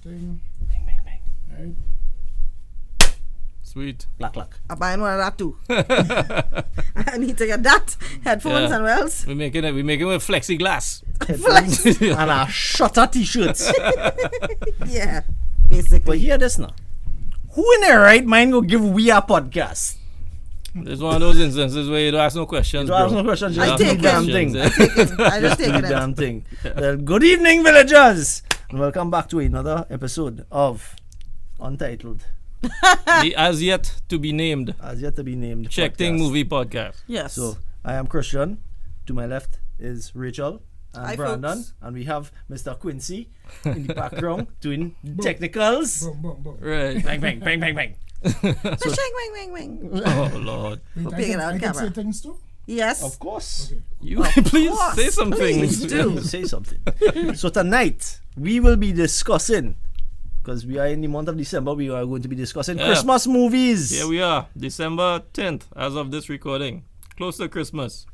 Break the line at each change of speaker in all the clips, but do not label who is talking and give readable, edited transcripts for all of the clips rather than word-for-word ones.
Ting.
Bang, bang, bang.
Right.
Sweet.
Luck, luck.
I'm buying one of that too. I need to get that. Headphones
Yeah.
and wells.
We're making it with flexiglass.
Flex.
And a shutter t-shirts.
Yeah,
But
basically.
hear this now. Who in their right mind go give we a podcast?
It's one of those instances where you don't ask no questions.
You don't ask
bro.
no questions,
You
just
ask
do
no
the damn
questions,
thing.
eh?
I just take
Do
it
the
in.
damn thing. Well, good evening, villagers, and welcome back to another episode of Untitled,
The as yet to be named
as yet to be named.
Check Ting
podcast.
Movie Podcast.
Yes.
So I am Christian. To my left is Rachel and
Hi,
Brandon,
folks.
and we have Mr. Quincy in the background doing technicals.
Boom, boom, boom.
Right.
Bang, bang, bang, bang, bang.
Shing, wing, wing, wing.
Oh Lord.
Wait,
Big it out,
I can
camera.
say things too?
Yes.
Of course.
Okay.
You
Of
please
course.
say some
Please
things.
do.
Say something. So tonight we will be discussing, because we are in the month of December, we are going to be discussing
Yeah.
Christmas movies.
Here we are, December 10th, as of this recording. Close to Christmas.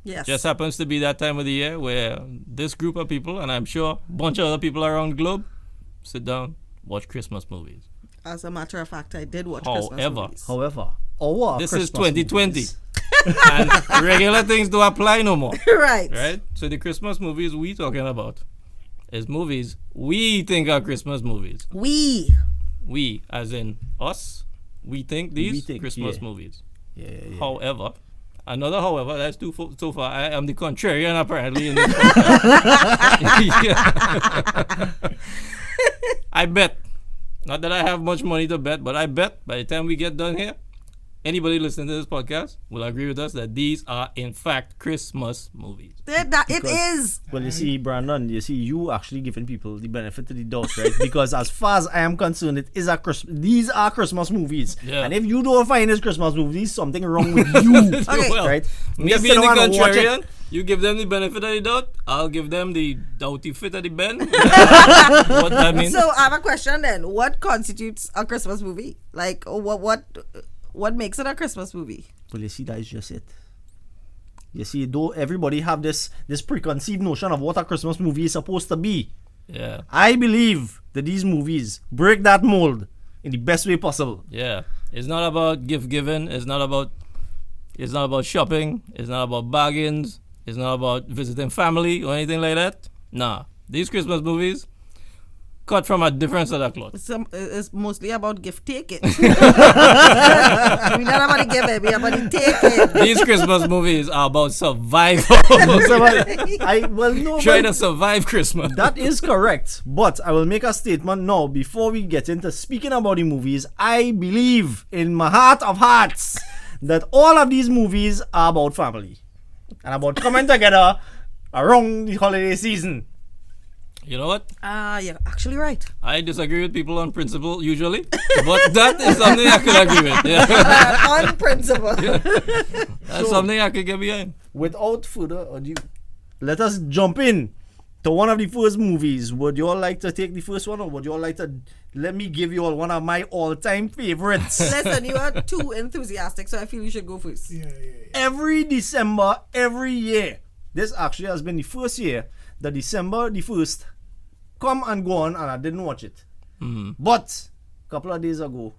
Yes.
Just happens to be that time of the year where this group of people, and I'm sure a bunch of other people around the globe, sit down, watch Christmas movies.
As a matter of fact, I did watch Christmas
However,
movies.
However, our
This
Christmas
is 2020.
movies-
And regular things don't apply no more.
Right.
Right? So the Christmas movies we talking about is movies we think are Christmas movies. We, as in us, we think these Christmas
yeah.
movies.
Yeah.
However, that's so far. I am the contrarian apparently in this podcast. Yeah. I bet. Not that I have much money to bet, but I bet by the time we get done here, anybody listening to this podcast will agree with us that these are in fact Christmas movies.
It is.
Well, you see, Brandon, you actually giving people the benefit of the doubt, right? Because as far as I am concerned, these are Christmas movies.
Yeah.
And if you don't find this Christmas movies, something wrong with you.
Okay.
Well,
Right?
me
Just
being
sit
the
down and watch it.
contrarian, you give them the benefit of the doubt. I'll give them the doubty fit of the bend. What that means?
So I have a question then. What constitutes a Christmas movie? Like what makes it a Christmas movie?
Well, you see, that is just it. You see, though everybody have this preconceived notion of what a Christmas movie is supposed to be.
Yeah.
I believe that these movies break that mold in the best way possible.
Yeah. It's not about gift giving. It's not about shopping. It's not about bargains. It's not about visiting family or anything like that. Nah. These Christmas movies cut from a different set of cloth.
It's mostly about gift taking. We're not about to give it, we're about to take it.
These Christmas movies are about survival. Trying to survive Christmas.
That is correct. But I will make a statement now before we get into speaking about the movies. I believe in my heart of hearts that all of these movies are about family and about coming together around the holiday season.
You know what?
You're actually right.
I disagree with people on principle usually, but that is something I could agree with. Yeah.
On principle.
That's something I could get behind.
Without further ado, let us jump in to one of the first movies. Would you all like to take the first one, or would you all like to let me give you all one of my all-time favorites?
Listen, you are too enthusiastic, so I feel you should go first.
Yeah.
Every December, every year. This actually has been the first year that December the 1st come and go on and I didn't watch it. But a couple of days ago,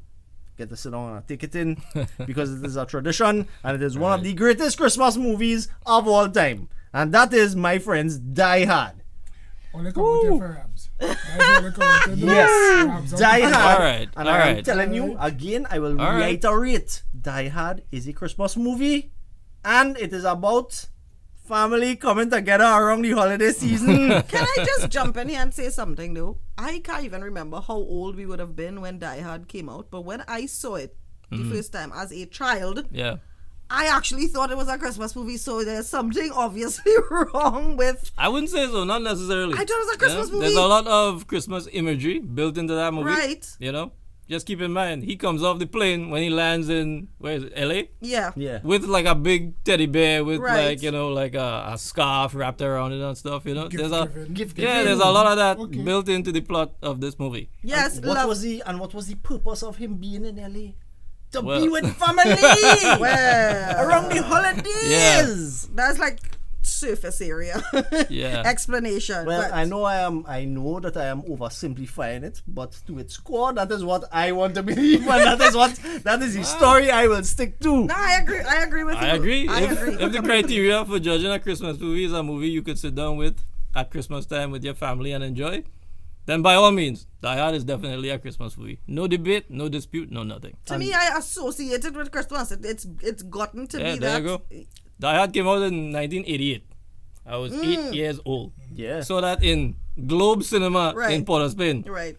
get to sit down and take it in because it is a tradition and it is one of the greatest Christmas movies of all time. And that is, my friends, Die Hard.
Only come with your Arabs.
Yes, Die Hard.
Alright,
And
alright.
I'm telling you, again, I will
Alright.
reiterate, Die Hard is a Christmas movie and it is about family coming together around the holiday season.
Can I just jump in here and say something though? I can't even remember how old we would have been when Die Hard came out, but when I saw it the first time as a child,
Yeah.
I actually thought it was a Christmas movie, so there's something obviously wrong with...
I wouldn't say so, not necessarily.
I thought it was a Christmas movie.
There's a lot of Christmas imagery built into that movie.
Right.
You know? Just keep in mind, he comes off the plane when he lands in, where is it, LA?
Yeah.
Yeah.
With like a big teddy bear with
Right.
like, you know, like a scarf wrapped around it and stuff, you know? There's a
Gift
there's a lot of that
Okay.
built into the plot of this movie.
Yes,
What was the purpose of him being in LA? To
Well-
be with family
Well,
around the holidays.
that's like surface area
Yeah.
explanation.
Well,
but
I know that I am oversimplifying it, but to its core, that is what I want to believe, and that is the story I will stick to.
No, I agree. I agree with you.
I agree.
I agree.
If the criteria for judging a Christmas movie is a movie you could sit down with at Christmas time with your family and enjoy, then by all means, Die Hard is definitely a Christmas movie. No debate, no dispute, no nothing.
To me, I associate it with Christmas. It's gotten to
Yeah,
be
there
that.
you go. Die Hard came out in 1988. I was 8 years old.
Yeah.
Saw that in Globe Cinema
Right.
in Port of Spain.
Right.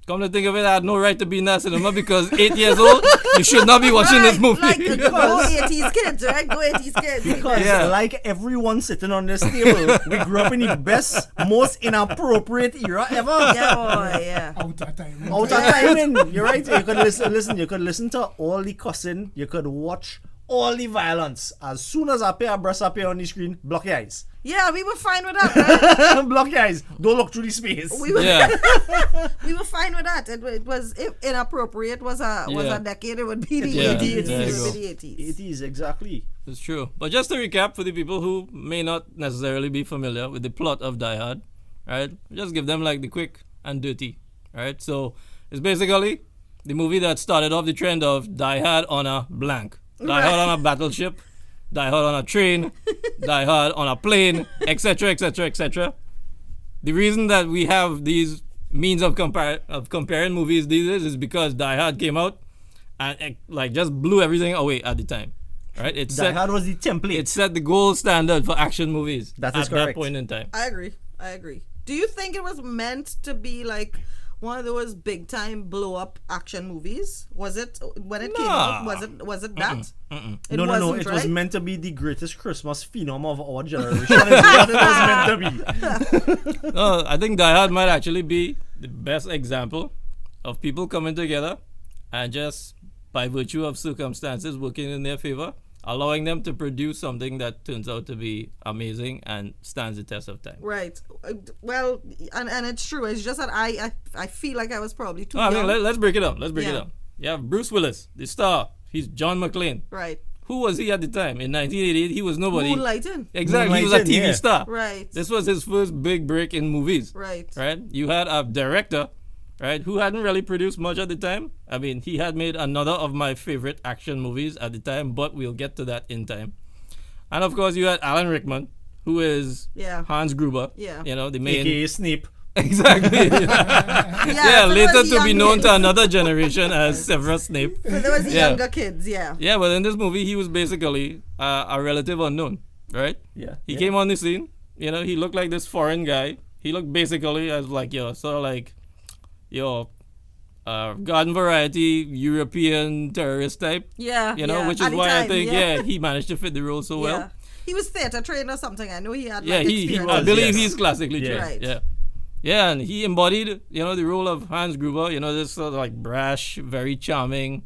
Come to think of it, I had no right to be in that cinema because 8 years old, you should not be watching this movie.
Like, go 80s kids, right? Go 80s kids.
Because
Yeah.
like everyone sitting on this table, we grew up in the best, most inappropriate era ever.
Yeah, boy, yeah.
Out of time.
Out of timing. You're right. You could listen. You could listen to all the cussing. You could watch all the violence. As soon as I pay a breast appear on the screen, block your eyes.
Yeah, we were fine with that, right?
Block your eyes. Don't look through the space.
We were,
Yeah.
we were fine with that. It was, if inappropriate was a
Yeah.
decade, it would be the
Yeah,
80s.
there you
It
go.
would be the 80s.
It is exactly.
It's true. But just to recap for the people who may not necessarily be familiar with the plot of Die Hard, right? Just give them like the quick and dirty, right? So it's basically the movie that started off the trend of Die Hard on a blank. Die Hard on a battleship, Die Hard on a train, Die Hard on a plane, etc., etc., etc. The reason that we have these means of comparing movies these days is because Die Hard came out and like just blew everything away at the time, right? It
Die Hard was the template.
it set the gold standard for action movies
That is
at that
correct.
point in time.
I agree. Do you think it was meant to be like one of those big time blow up action movies? Was it when it came out? Was it that? It
no.
wasn't,
It was
right?
meant to be the greatest Christmas phenom of our generation. Is what it was meant to be.
No, I think Die Hard might actually be the best example of people coming together and just by virtue of circumstances working in their favor, allowing them to produce something that turns out to be amazing and stands the test of time.
Right. Well, and it's true. It's just that I feel like I was probably too
No, I
young.
mean, let's break it up. Let's break it
Yeah.
up. You have Bruce Willis, the star. He's John McClane.
Right.
Who was he at the time? In 1988, he was nobody.
Moonlighting.
Exactly, he was a
Moonlighting,
TV
yeah.
star.
Right.
This was his first big break in movies.
Right.
Right? You had a director, right, who hadn't really produced much at the time. I mean, he had made another of my favorite action movies at the time, but we'll get to that in time. And of course, you had Alan Rickman, who is
Yeah.
Hans Gruber.
Yeah.
You know, the main.
AKA Snape.
Exactly. Yeah,
so
later
there was
to be
young
known
kids.
to another generation as Severus Snape.
So there was the
Yeah.
younger kids, yeah.
Yeah, but in this movie, he was basically a relative unknown, right?
Yeah.
He
yeah.
came on the scene, you know, he looked like this foreign guy. He looked basically as like your sort of like your garden variety European terrorist type,
Yeah.
you know,
yeah.
which
At
is
the
why I
time,
think, yeah, he managed to fit the role so well.
Yeah. He was theater trained or something. I know he had
Yeah,
like
he
experience.
I believe
yes.
he's classically
Yeah.
trained.
Right.
Yeah. Yeah, and he embodied, you know, the role of Hans Gruber, you know, this sort of like brash, very charming,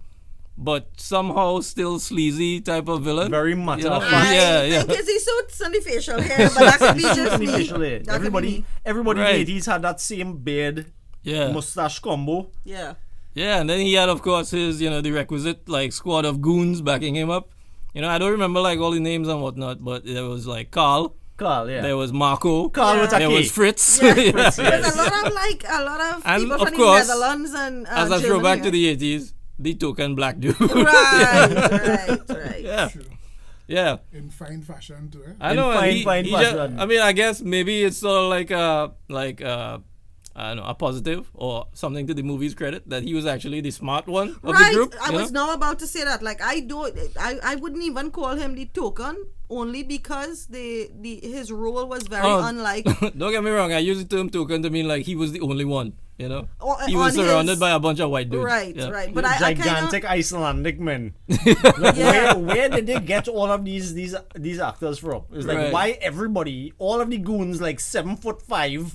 but somehow still sleazy type of villain.
Very matter
You know?
of fact.
Yeah,
I
yeah.
think it's his suits and the facial hair, but that could be just me.
Facial hair.
That could be
Everybody
me.
Right.
in the 80s had that same beard,
Yeah.
mustache combo.
Yeah.
Yeah, and then he had, of course, his, you know, the requisite, like, squad of goons backing him up. You know, I don't remember, like, all the names and whatnot, but there was, like, Carl,
Carl, yeah.
there was Marco,
Carl with a
there
K.
was Fritz.
Yeah.
Yeah.
Fritz,
There's
yes.
a lot of
And
people
of
from
course,
the Netherlands and
As a
Germany,
throwback to
right?
the 80s, the token black dude.
right.
Yeah.
True.
Yeah.
In fine fashion too. Eh?
I
In
know. and
fine,
he,
fine
he just,
fashion.
I mean, I guess maybe it's sort of like I don't know, a positive or something to the movie's credit that he was actually the smart one of
Right.
the group.
I
you
was
know?
now about to say that. Like I wouldn't even call him the token only because his role was very
Oh.
unlike
Don't get me wrong. I use the term token to mean like he was the only one. You know,
O-
he was
on
surrounded
his-
by a bunch of white dudes.
right,
Yeah.
right. But I
Gigantic
kind
Icelandic men.
Yeah.
Where did they get all of these actors from? It's like
Right.
why everybody, all of the goons, like 7'5",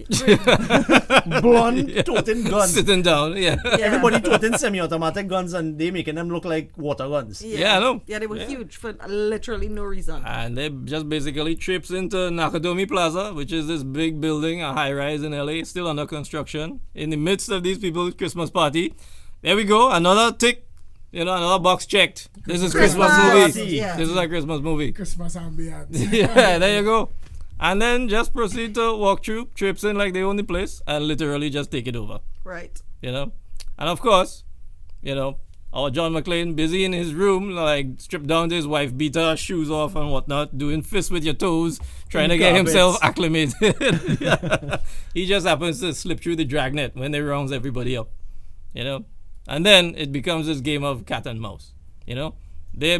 blonde, toting guns.
Sitting down. Yeah.
Everybody toting semi-automatic guns, and they making them look like water guns.
Yeah, I know.
Yeah, they were
Yeah.
huge for literally no reason.
And they just basically trips into Nakatomi Plaza, which is this big building, a high rise in LA, still under construction. In the midst of these people's Christmas party, there we go, another tick, you know, another box checked. This is Christmas
Christmas.
movie.
Yeah.
This is a Christmas movie.
Christmas ambiance.
Yeah, there you go. and then just proceed to walk through, trips in like they own the place, and literally just take it over.
Right.
You know, and of course, you know, our John McClane busy in his room, like stripped down to his wife, beat her shoes off and whatnot, doing fists with your toes, trying to get himself acclimated. Yeah. He just happens to slip through the dragnet when they rounds everybody up, you know, and then it becomes this game of cat and mouse. You know, they're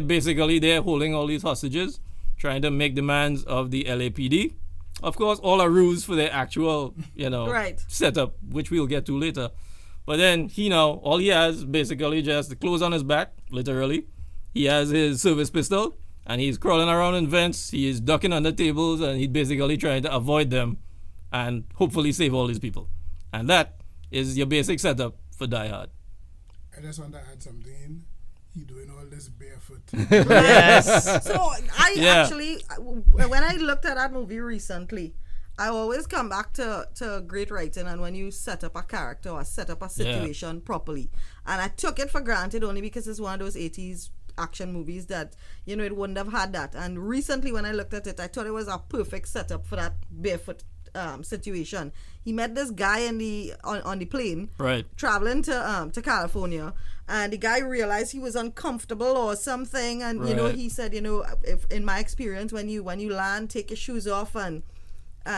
holding all these hostages, trying to make demands of the LAPD. Of course, all a ruse for their actual, you know,
Right.
setup, which we'll get to later. But then all he has basically just the clothes on his back, literally. He has his service pistol, and he's crawling around in vents. He is ducking under tables, and he's basically trying to avoid them and hopefully save all these people. And that is your basic setup for Die Hard.
I just want to add something. He doing all this barefoot.
Yes.
So I actually, when I looked at that movie recently, I always come back to great writing and when you set up a character or set up a situation properly. And I took it for granted only because it's one of those 80s action movies that, you know, it wouldn't have had that. And recently when I looked at it, I thought it was a perfect setup for that barefoot situation. He met this guy on the plane,
Right.
traveling to California, and the guy realized he was uncomfortable or something, and you know,
Right.
he said, you know, if in my experience, when you land, take your shoes off and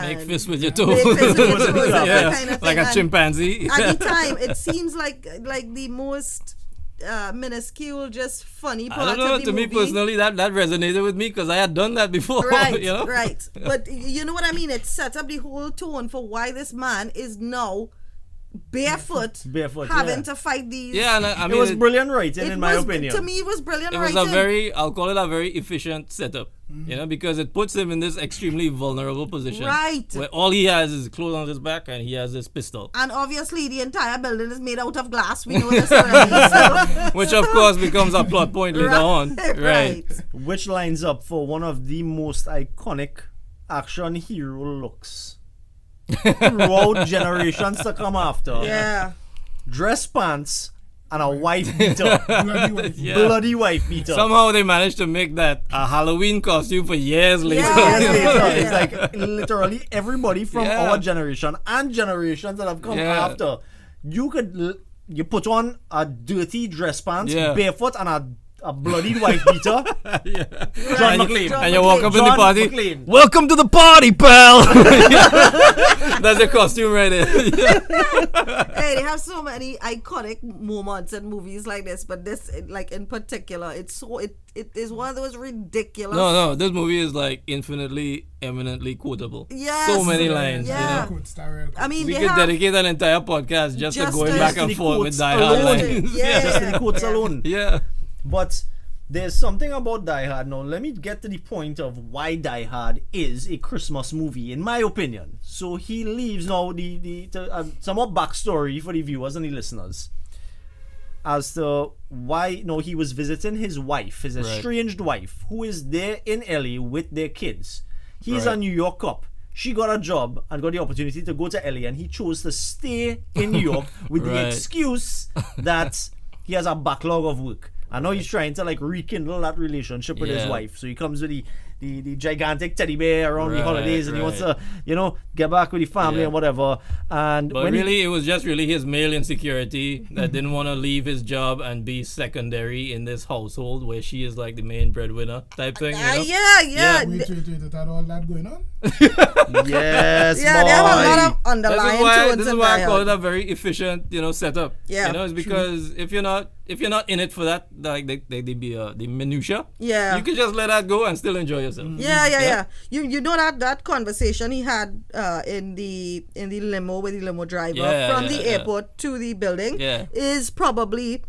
Make fists with your toes.
Make fists with your toes, that
Yeah,
kind of
like
thing.
a
And
chimpanzee.
at the time, it seems like the most minuscule, just funny
I
part
don't know.
of the
To me
movie.
personally, that resonated with me because I had done that before.
Right,
You know?
right. But you know what I mean? It sets up the whole tone for why this man is now barefoot, having to fight these.
Yeah, and I mean,
It was brilliant writing, in my opinion.
To me, it was brilliant
it was
writing.
I'll call it a very efficient setup, you know, because it puts him in this extremely vulnerable position.
Right.
Where all he has is clothes on his back and he has his pistol.
And obviously, the entire building is made out of glass. We know this already. So,
Which, of course, becomes a plot point later on. Right.
Which lines up for one of the most iconic action hero looks throughout generations to come after.
Yeah.
Dress pants and a wife beater.
Bloody wife.
Yeah.
Bloody wife beater.
Somehow they managed to make that a Halloween costume for years later.
Yeah.
Years later,
Yeah.
it's like literally everybody from
Yeah.
our generation and generations that have come
Yeah.
after. You you put on a dirty dress pants,
Yeah.
barefoot, and a bloody wife beater.
Yeah.
John
and,
McClane.
and you walk up in the
John
party.
McClane.
Welcome to the party, pal. That's your costume right there.
Hey, they have so many iconic moments in movies like this, but this, like in particular, it is one of those ridiculous.
No, this movie is like infinitely, eminently quotable.
Yes.
So many lines.
Yeah.
You know?
Quote, Starrell quote.
I mean,
We
they
could
have
dedicate an entire podcast just to going back and
the
forth with
quotes
Die Hard
alone.
lines.
Yeah.
Just the quotes
Yeah.
alone.
Yeah.
But there's something about Die Hard. Now, let me get to the point of why Die Hard is a Christmas movie, in my opinion. So he leaves now some more backstory for the viewers and the listeners as to why he was visiting his wife, his estranged wife, who is there in LA with their kids. He's a New York cop. She got a job and got the opportunity to go to LA, and he chose to stay in New York with the excuse that he has a backlog of work. I know he's trying to like rekindle that relationship with his wife. So he comes with the gigantic teddy bear around the holidays, and he wants to, get back with the family and whatever. And
But really, it was just really his male insecurity that didn't want to leave his job and be secondary in this household where she is like the main breadwinner type thing. You know?
Yeah.
Wait, it had all that going on?
yes,
Yeah,
boy.
they have a lot of underlying tones
This is
in
why
Die
I call
Hard.
it a very efficient, setup.
Yeah,
it's because if you're not in it for that, like the minutia,
Yeah.
you can just let that go and still enjoy yourself.
Yeah. You know that conversation he had in the limo with the limo driver from the airport to the building is probably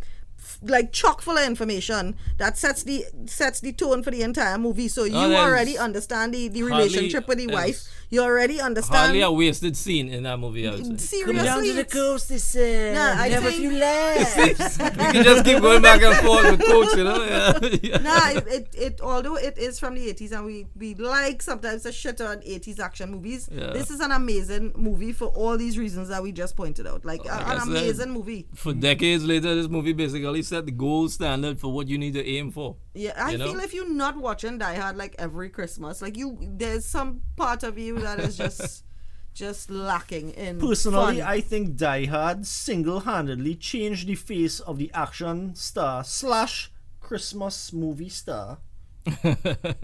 like chock full of information that sets the tone for the entire movie. So you already understand the relationship with the wife. You already understand.
Hardly a wasted scene in that movie, I would say.
Seriously,
Down to the coast, they said.
I
have a
think-
few laughs.
You can just keep going back and forth with quotes, Yeah.
Nah, it although it is from the 80s and we like sometimes to shit on 80s action movies, this is an amazing movie for all these reasons that we just pointed out. Like
Like
an
I said,
amazing movie.
For decades later, this movie basically basically set the gold standard for what you need to aim for.
Yeah, I
You know?
feel if you're not watching Die Hard like every Christmas, like there's some part of you that is just lacking in
Personally,
fun.
I think Die Hard single-handedly changed the face of the action star / Christmas movie star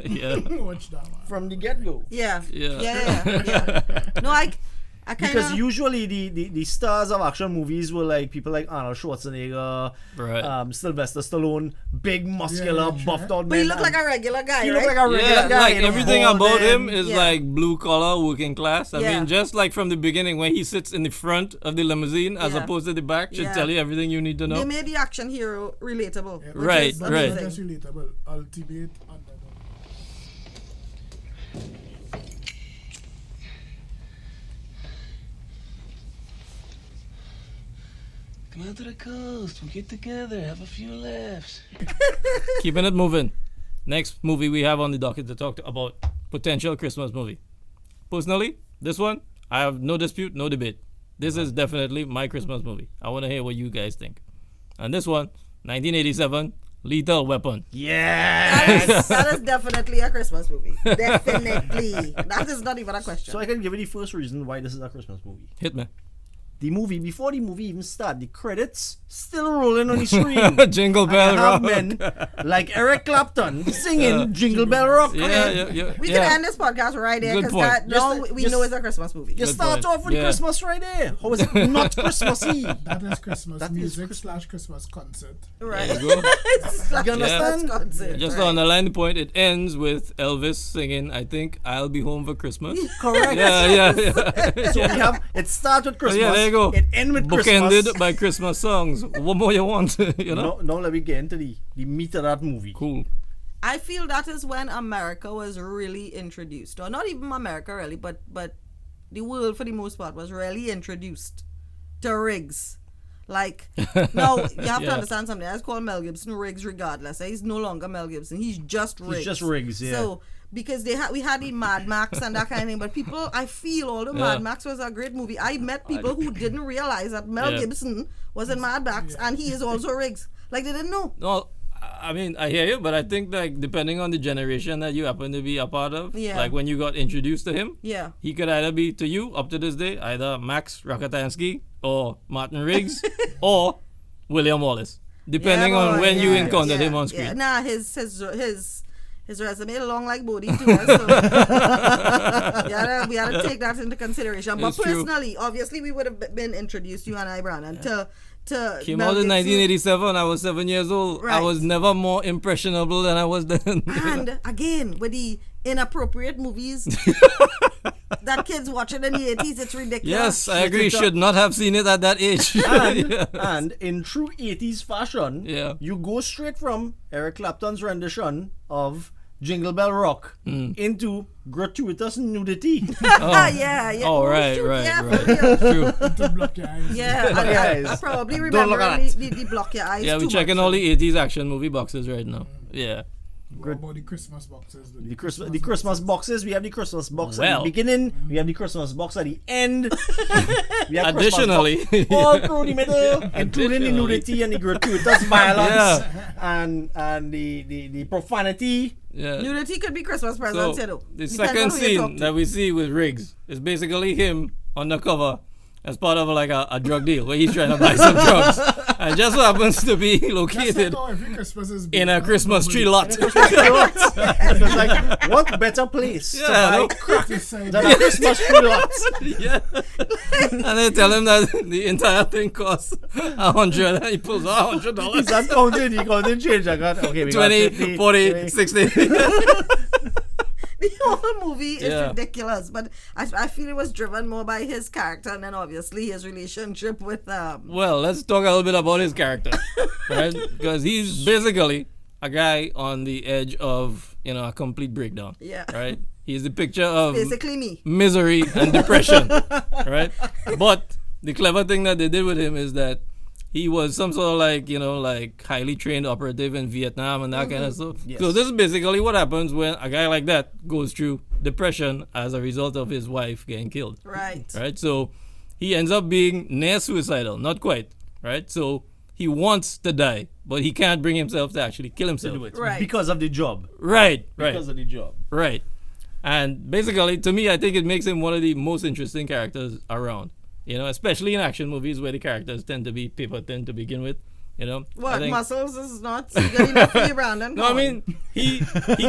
Yeah.
Watch that one.
from the get-go.
Yeah.
Yeah.
Yeah. No, I kind
Because
of.
usually the stars of action movies were like people like Arnold Schwarzenegger,
Right.
Sylvester Stallone, big muscular,
Yeah,
buffed out
But
men.
you look like a regular guy,
He
right?
look like a regular
Yeah,
guy.
like
you know,
everything
bald
about him
head.
is
Yeah.
like blue collar, working class. I
Yeah.
mean, just like from the beginning when he sits in the front of the limousine as
Yeah.
opposed to the back should
Yeah.
tell you everything you need to
They
know.
made the action hero relatable.
Yeah,
which
Right,
is
But
right.
not
amazing.
just relatable, ultimate underdog.
Come out to the coast. We'll get together, have a few laughs.
Keeping it moving. Next movie we have on the docket to talk about potential Christmas movie. Personally, this one, I have no dispute, no debate. This is definitely my Christmas movie. I want to hear what you guys think. And this one, 1987, Lethal Weapon.
Yes.
That is definitely a Christmas movie. Definitely. That is not even a question.
So I can give you the first reason why this is a Christmas movie.
Hit me.
The movie, before the movie even started, the credits still rolling on the screen.
Jingle
And
Bell
you have
Rock.
men like Eric Clapton singing Jingle Bell Rock.
Yeah.
we
yeah.
can end this podcast right there
Good
because
point.
that now
Just-
we
just-
know it's a Christmas movie.
You
Good
start
point.
off with
Yeah.
Christmas right there. How is it not Christmassy?
That is Christmas
That is
music
Christmas.
/ Christmas concert.
Right.
There you go.
It's like
You
a
understand?
concert,
Just to
right.
underline the point, it ends with Elvis singing, I think I'll be home for Christmas.
Correct.
yeah.
So we have it starts with Christmas.
yeah, there you go.
It ends with
Bookended
Christmas.
by Christmas songs. What more you want? you know?
Now let me get into the meat of that movie.
Cool.
I feel that is when America was really introduced, or not even America really, but the world for the most part was really introduced to Riggs. Like, now you have to
Yeah.
understand something. I call Mel Gibson Riggs regardless. He's no longer Mel Gibson. He's just Riggs.
He's just Riggs, yeah.
So because we had the Mad Max and that kind of thing, but people, I feel although
Yeah.
Mad Max was a great movie, I met people who didn't realize that Mel
Yeah.
Gibson was in Mad Max and he is also Riggs. Like they didn't know.
No, I mean, I hear you, but I think, like, depending on the generation that you happen to be a part of,
Yeah.
like, when you got introduced to him,
Yeah.
he could either be, to you, up to this day, either Max Rakatansky or Martin Riggs or William Wallace, depending
Yeah,
on
boy,
when you
yeah,
encountered
yeah,
him on
yeah.
screen.
Nah, his resume long like Bodhi too. So we had to take that into consideration. But
It's true.
personally, obviously, we would have been introduced, you and I, Brandon, to
Came
Mel
out in
Gibson.
1987. I was 7 years old. I
Right.
was never more impressionable than I was then.
And again, with the inappropriate movies that kids watching in the 80s, it's ridiculous.
yes, I agree. Should not have seen it at that age.
And in true 80s fashion,
Yeah.
you go straight from Eric Clapton's rendition of Jingle Bell Rock into gratuitous nudity.
yeah.
Oh, right,
shoot,
right,
yeah,
right.
for real.
True.
To block your eyes.
Yeah,
Block your
I
eyes.
probably
Don't
remember
look at
the block your eyes.
Yeah, we're
too
checking
much.
all the 80s action movie boxes right now. Yeah.
What about the Christmas boxes?
The Christmas boxes, we have the Christmas box at
Well.
the beginning, we have the Christmas box at the end. We have
Additionally,
Christmas box all through the middle, including the
Additionally.
nudity and the gratuitous violence
Yeah.
and the profanity.
yeah.
Nudity could be Christmas presents,
So
you know.
the
Depends
second
on who you talk
scene
to.
that we see with Riggs is basically him undercover as part of like a drug deal where he's trying to buy some drugs, and just so happens to be
That's
located
like how every Christmas is
in a Christmas tree lot.
It's like, what better place
Yeah,
to buy
no.
crack
Decide
than a Christmas tree lot?
Yeah. And they tell him that the entire thing costs $100, and he pulls out
He's
$100.
not counting, he counting change. I got, okay, we got
20,
50,
40,
20.
60.
The whole movie is
Yeah.
ridiculous, but I feel it was driven more by his character and then obviously his relationship with
Well, let's talk a little bit about his character, right? Because he's basically a guy on the edge of, a complete breakdown.
Yeah.
Right? He's the picture of
basically me.
misery and depression, right? But the clever thing that they did with him is that he was some sort of like highly trained operative in Vietnam and that kind of stuff.
Yes.
So this is basically what happens when a guy like that goes through depression as a result of his wife getting killed.
Right.
Right? So he ends up being near suicidal, not quite, right? So he wants to die, but he can't bring himself to actually kill himself.
To do it.
Right.
Because of the job.
Right.
Because of the job.
Right. And basically, to me, I think it makes him one of the most interesting characters around. You know, especially in action movies where the characters tend to be paper thin to begin with. You know,
What,
I think-
muscles is not good enough for you, Brandon?
No, I mean he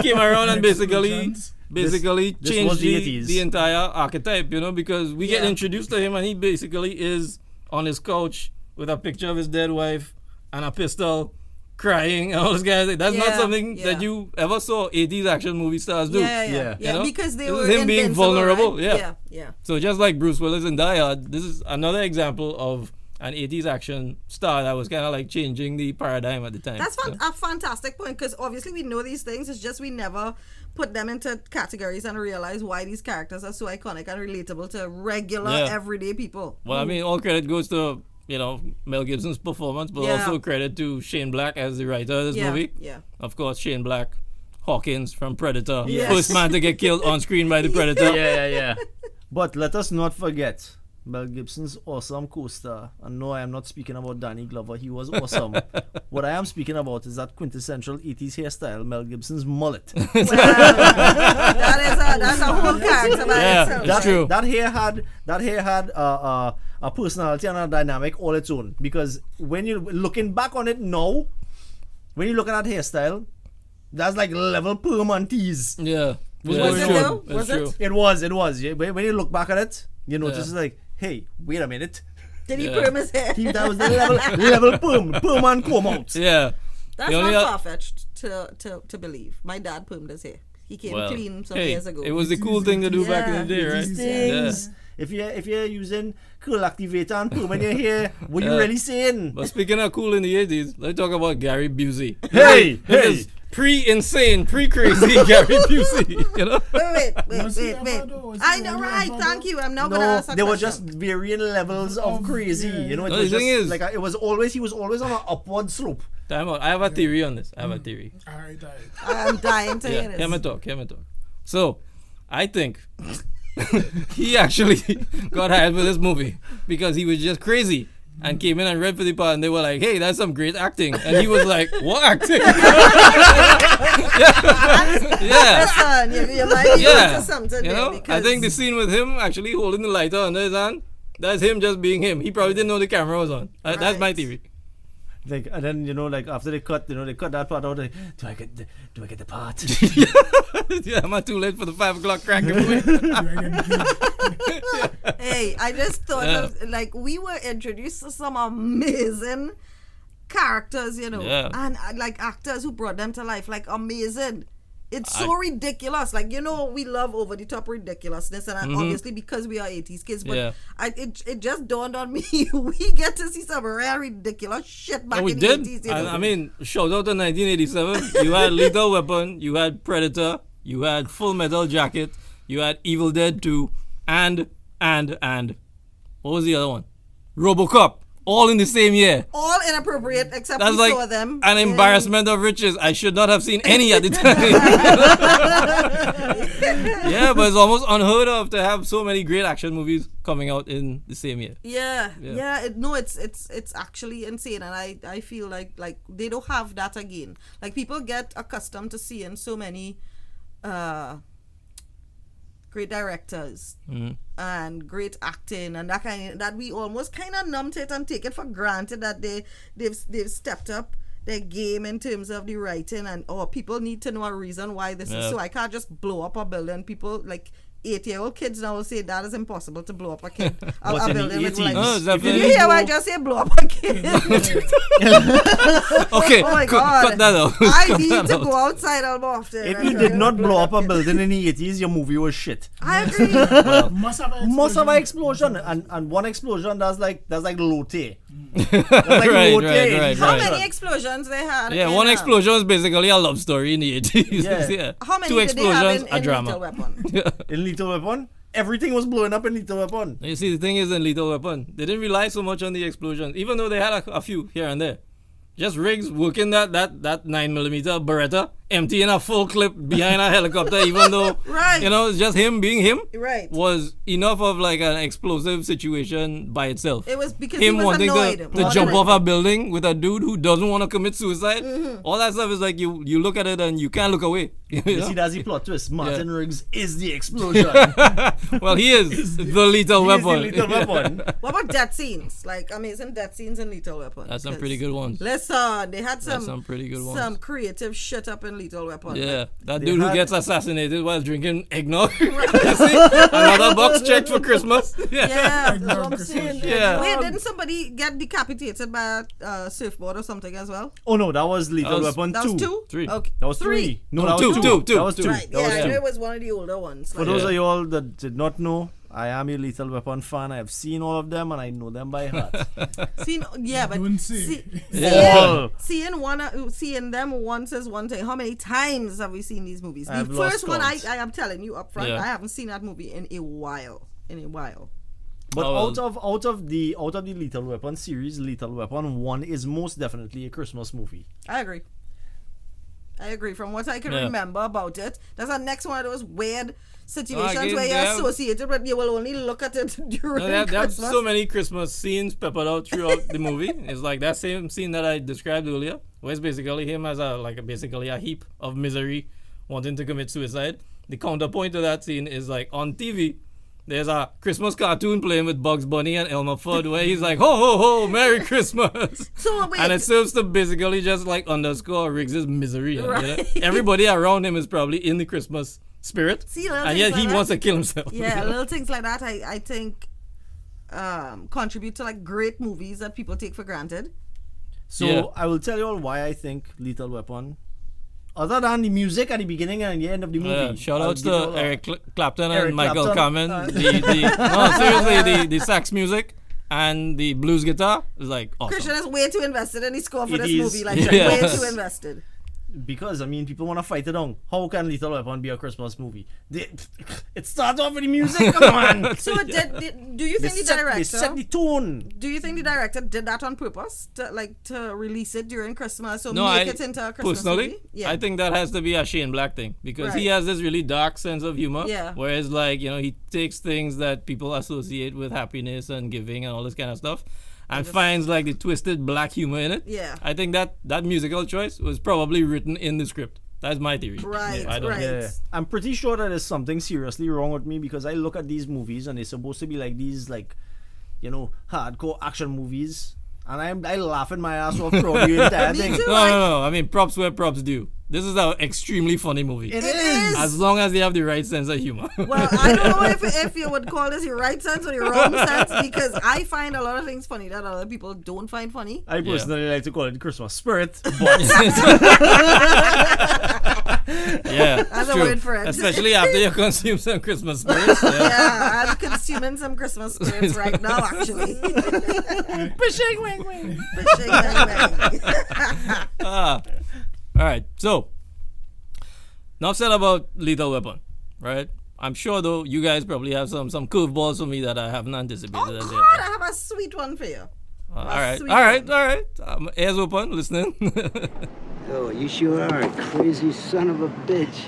came around and basically
This
changed
was the 80s.
the entire archetype. You know, because we get
Yeah.
introduced to him and he basically is on his couch with a picture of his dead wife and a pistol, crying and all this guys. That's not
Yeah,
something
yeah.
that you ever saw 80s action movie stars do.
Yeah,
You know?
because they
This
were
is him being
invincible,
vulnerable,
right?
yeah. So just like Bruce Willis in Die Hard, this is another example of an 80s action star that was kind of like changing the paradigm at the time.
That's
So-
a fantastic point, because obviously we know these things. It's just we never put them into categories and realize why these characters are so iconic and relatable to regular,
Yeah.
everyday people.
Well, I mean, all credit goes to, you know, Mel Gibson's performance, but
Yeah.
also credit to Shane Black as the writer of this
Yeah,
movie.
yeah.
Of course, Shane Black, Hawkins from Predator,
Yes.
first man to get killed on screen by the Predator.
Yeah. But let us not forget Mel Gibson's awesome co-star. And no, I am not speaking about Danny Glover. He was awesome. What I am speaking about is that quintessential 80s hairstyle, Mel Gibson's mullet.
That's a whole character by
Yeah,
itself.
that's true.
That hair had a personality and a dynamic all its own. Because when you're looking back on it now, when you look at that hairstyle, that's like level perm and tease.
Yeah.
Was
Yeah,
it
that's
though?
true. That's
Was
true.
it?
It was. Yeah, when you look back at it, you notice
Yeah.
it's like, hey, wait a minute.
Did he
Yeah.
perm his hair?
That was the level perm and comb out.
Yeah.
That's
The only
not
o-
far-fetched to believe. My dad permed his hair. He came
Well,
clean some
hey,
years ago.
it was the cool thing to do back in the day, right?
These
Yeah.
things. If you're using curl activator and perm in your hair, what you
Yeah.
really saying?
But speaking of cool in the 80s, let's talk about Gary Busey.
Hey,
This is pre-insane, pre-crazy Gary Busey, you know?
Wait.
Was he ever though? Was he
I know,
ever
right?
ever
Thank
though?
you. I'm not gonna
No,
ask that
there were
question.
just varying levels of crazy.
Yeah.
You know, it
No,
was
the
just
thing is-
like he was always on an upward slope.
Time out. I have a theory on this. I have a theory.
Alright.
I'm dying to hear
Yeah,
this.
hear me talk. So, I think he actually got hired for this movie because he was just crazy and came in and read for the part, and they were like, hey, that's some great acting. And he was like, what acting? yeah.
Listen, you might be
Yeah.
onto something
You
there,
know, I
because
think the scene with him actually holding the lighter under his hand, that's him just being him. He probably didn't know the camera was on. That's my
Right.
theory.
Like, and then after they cut that part out. Like, do I get the part?
Yeah, am I too late for the 5 o'clock crack movie?
hey, I just thought of, like, we were introduced to some amazing characters, you know,
Yeah.
and like actors who brought them to life, like amazing. It's so ridiculous. Like, you know, we love over the top ridiculousness, and obviously because we are 80s kids, but
Yeah.
it just dawned on me we get to see some real ridiculous shit back
And we
in
did.
the 80s. You know?
I mean, shout out to 1987. You had Lethal Weapon, you had Predator, you had Full Metal Jacket, you had Evil Dead 2, and what was the other one? RoboCop. All in the same year.
all inappropriate except
That's
we
like
saw them.
an embarrassment of riches. I should not have seen any at the time. Yeah, but it's almost unheard of to have so many great action movies coming out in the same year.
Yeah.
Yeah.
It's actually insane, and I feel like they don't have that again. Like, people get accustomed to seeing so many great directors and great acting and that we almost kind of numb to it and take it for granted that they've stepped up their game in terms of the writing, and people need to know a reason why this is so. I can't just blow up a building. People like 8-year-old kids now will say that is impossible to blow up a kid. a
What's in the
building with
80s?
lights.
No, it's
Did
definitely.
you hear what I just say? Blow up a kid.
Okay,
Oh my
cut
God.
that out.
I
Cut
need
that
to
out.
go outside all often.
If
and
you
try
did
to
not blow up a
kids.
building in the 80s, your movie was shit.
I agree.
Must have
Must have an explosion, and one explosion that's like low tier. That's like
Right,
low
right,
tier
right,
How
right.
many explosions they had?
Yeah,
in,
one explosion is basically a love story in the 80s.
Yeah.
Yeah.
How many
Two
did they have
explosions,
in
a drama.
Lethal Weapon?
In Lethal Weapon, everything was blowing up in Lethal Weapon.
You see, the thing is in Lethal Weapon, they didn't rely so much on the explosions, even though they had a few here and there. Just rigs working that 9mm Beretta emptying a full clip behind a helicopter, even though,
Right.
you know, it's just him being him,
Right.
was enough of like an explosive situation by itself.
It was because
Him
he was
wanting
annoyed.
to
more
jump
than
off a
anything.
building with a dude who doesn't want to commit suicide. All that stuff is like you look at it and you can't look away. You
You
know?
see, that's the plot twist. Martin Riggs is the explosion.
Well, he is the lethal
He is the
weapon.
lethal weapon.
What about death scenes? Like amazing death scenes in Lethal Weapon.
That's some
'Cause
pretty good ones.
Listen, they had
That's some pretty good ones.
some creative shit up in Lethal Weapon.
Yeah, that
They
dude who
had-
gets assassinated while drinking eggnog. You see? Another box checked for Christmas.
Yeah, that's what I'm saying.
Yeah.
Wait, didn't somebody get decapitated by a surfboard or something as well?
Oh no, that was Lethal
That was-
Weapon
That
2.
was two?
Three.
Okay.
That was 3. No,
No,
that was
two,
2.
two,
That was
two.
2.
Right,
That was
yeah, I
2.
knew it was one of the older ones.
For
Like,
those
Yeah.
of y'all that did not know, I am a Lethal Weapon fan. I have seen all of them and I know them by heart.
yeah, but
Don't say.
All.
seeing them once is one thing. How many times have we seen these movies? The
I've lost
first one, I
count.
am telling you up front,
Yeah.
I haven't seen that movie in a while.
But
Oh, well.
out of the Lethal Weapon series, Lethal Weapon 1 is most definitely a Christmas movie.
I agree. From what I can
Yeah.
remember about it, that's the next one of those weird situations
again,
where
they
you're
have-
associated, but you will only look at it during
No, they have
Christmas.
so many Christmas scenes peppered out throughout the movie. It's like that same scene that I described earlier, where it's basically him as basically a heap of misery, wanting to commit suicide. The counterpoint to that scene is like on TV. There's a Christmas cartoon playing with Bugs Bunny and Elmer Fudd where he's like, ho, ho, ho, Merry Christmas.
So wait,
And it serves to basically just like underscore Riggs' misery. You know?
Right.
Everybody around him is probably in the Christmas spirit.
See, little
And
things
yet
like
he
that.
wants to kill himself.
yeah, little things like that I think contribute to like great movies that people take for granted.
So
Yeah.
I will tell you all why I think Lethal Weapon, other than the music at the beginning and the end of the movie.
Shout
I'll
outs
give you
to
all
Eric Clapton
Eric
and Michael
Clapton,
Carmen. No, seriously, the sax music and the blues guitar is like awesome.
Christian is way too invested in the score for
It
this
is.
movie. Like
Yes.
way too invested.
Because I mean, people want to fight it on. How can Lethal Weapon be a Christmas movie? It starts off with the music. Come on.
So do you think the director?
They set the tone.
Do you think the director did that on purpose to release it during Christmas or
No,
make it into a Christmas
personally,
movie? Yeah.
I think that has to be a Shane Black thing because he
Right.
has this really dark sense of humor.
Yeah.
Whereas, like, you know, he takes things that people associate with happiness and giving and all this kind of stuff and finds like the twisted black humor in it.
Yeah.
I think that musical choice was probably written in the script. That's my theory.
Right,
I don't
right.
know.
Yeah. I'm pretty sure that there's something seriously wrong with me because I look at these movies and they're supposed to be like these, like, you know, hardcore action movies, and I laugh in my ass off throughout the entire
Me
thing.
too.
No. I mean, props where props due. This is an extremely funny movie.
It
It
is.
is.
As long as they have the right sense of humor.
Well, I don't know if you would call this the right sense or the wrong sense because I find a lot of things funny that other people don't find funny.
I personally like to call it the Christmas spirit, but
Yeah,
That's a
true.
word for it.
Especially after you consume some Christmas spirits. Yeah.
Yeah, I'm consuming some Christmas spirits right now, actually.
Pishing, wing, wing.
Fishing, bang, bang.
All right, so now said about Lethal Weapon, right? I'm sure though you guys probably have some curveballs for me that I haven't anticipated.
Oh,
as
God,
yet.
I have a sweet one for you.
All right,
sweet
all right. Ears open, listening.
Oh, you sure are a crazy son of a bitch.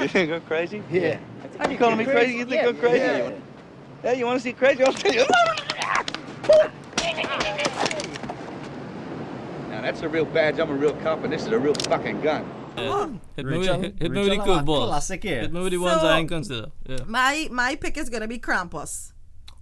You think I'm crazy?
Yeah.
How you calling me crazy? You think I'm crazy?
Yeah.
Yeah, you want to see crazy? I'll tell you. Now that's a real badge. I'm a real cop, and this is a real fucking gun.
Hit me with
Rachel
the curveballs.
classic here.
Hit me with the ones
So-
I ain't consider. Yeah.
My pick is gonna be Krampus.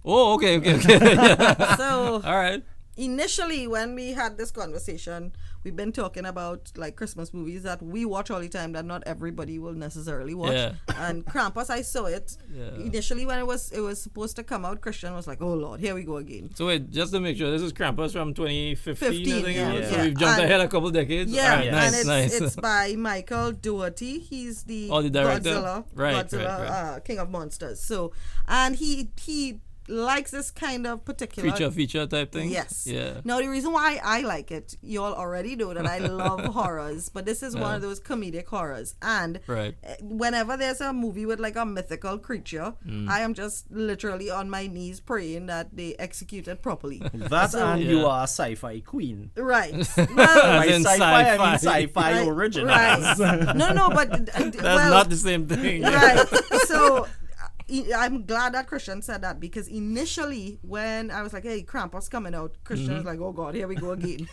Oh, okay. Yeah.
So
All right.
initially, when we had this conversation, we've been talking about like Christmas movies that we watch all the time that not everybody will necessarily watch.
Yeah.
And Krampus, I saw it
Yeah.
initially when it was supposed to come out. Christian was like, "Oh Lord, here we go again."
So wait, just to make sure, this is Krampus from 2015, I
15,
think
yeah,
it was. So
yeah.
we've jumped
And-
ahead a couple decades.
Yeah,
All right,
and
nice, nice.
it's by Michael Dougherty. He's the
Oh, the director?
Godzilla,
Right,
Godzilla
right.
King of Monsters. So, and he likes this kind of particular
Creature feature type thing.
Yes.
Yeah.
Now the reason why I like it, you all already know that I love horrors, but this is one of those comedic horrors. And
Right.
whenever there's a movie with like a mythical creature,
Mm.
I am just literally on my knees praying that they execute it properly.
That and you are a sci-fi queen.
Right.
As
By
in
sci-fi, I mean
sci-fi.
sci-fi original.
Right. No, but
That's
well,
not the same thing.
right. So I'm glad that Christian said that, because initially when I was like, hey, Krampus coming out, Christian was like, oh God, here we go again.